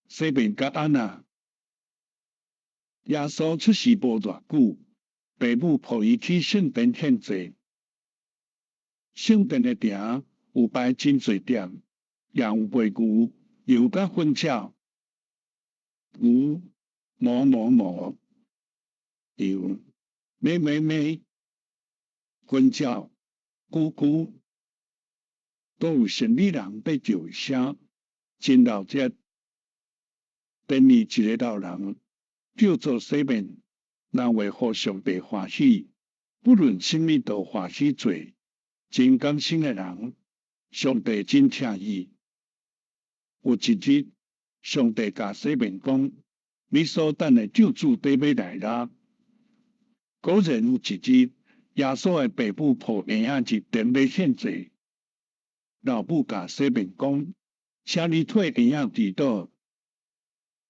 西面甲安娜，耶稣出世无偌久，父母抱伊去圣殿献祭。圣殿的埕有摆真侪点，也有卖牛、油甲粉鸟，牛哞哞哞，油咩咩咩，粉鸟咕咕，都有生理人要叫声，真闹热。第二一个老人叫做西面，人为互上帝欢喜，不论什么都欢喜做。真感性的人，上帝真疼伊。有一日，上帝甲西面讲：你所等的救主得要来啦。果然有一日，耶稣的父母抱婴仔入殿要献祭，老母甲西面讲：请你替婴仔祈祷。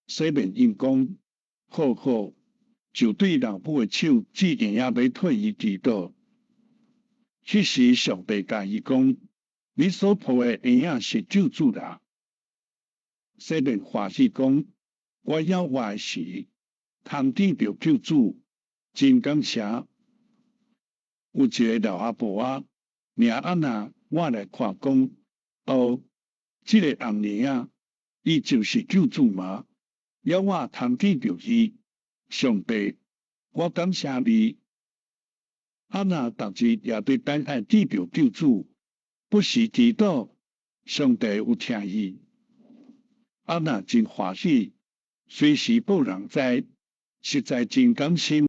西面应讲：好好，就对老母的手指婴仔要替伊祈祷。迄时上帝甲伊讲：你所抱的婴仔是救主啦。西面欢喜讲：我要我的时，通见着救主，真感谢。有一个老阿婆仔，名安娜，我来看讲：哦，这个红娘仔，伊就是救主吗？了我通见着伊，上帝，我感谢你。安娜逐日也对等待见着救主，不时祈祷，上帝有听伊。安娜真欢喜，随时报人知，实在真感心。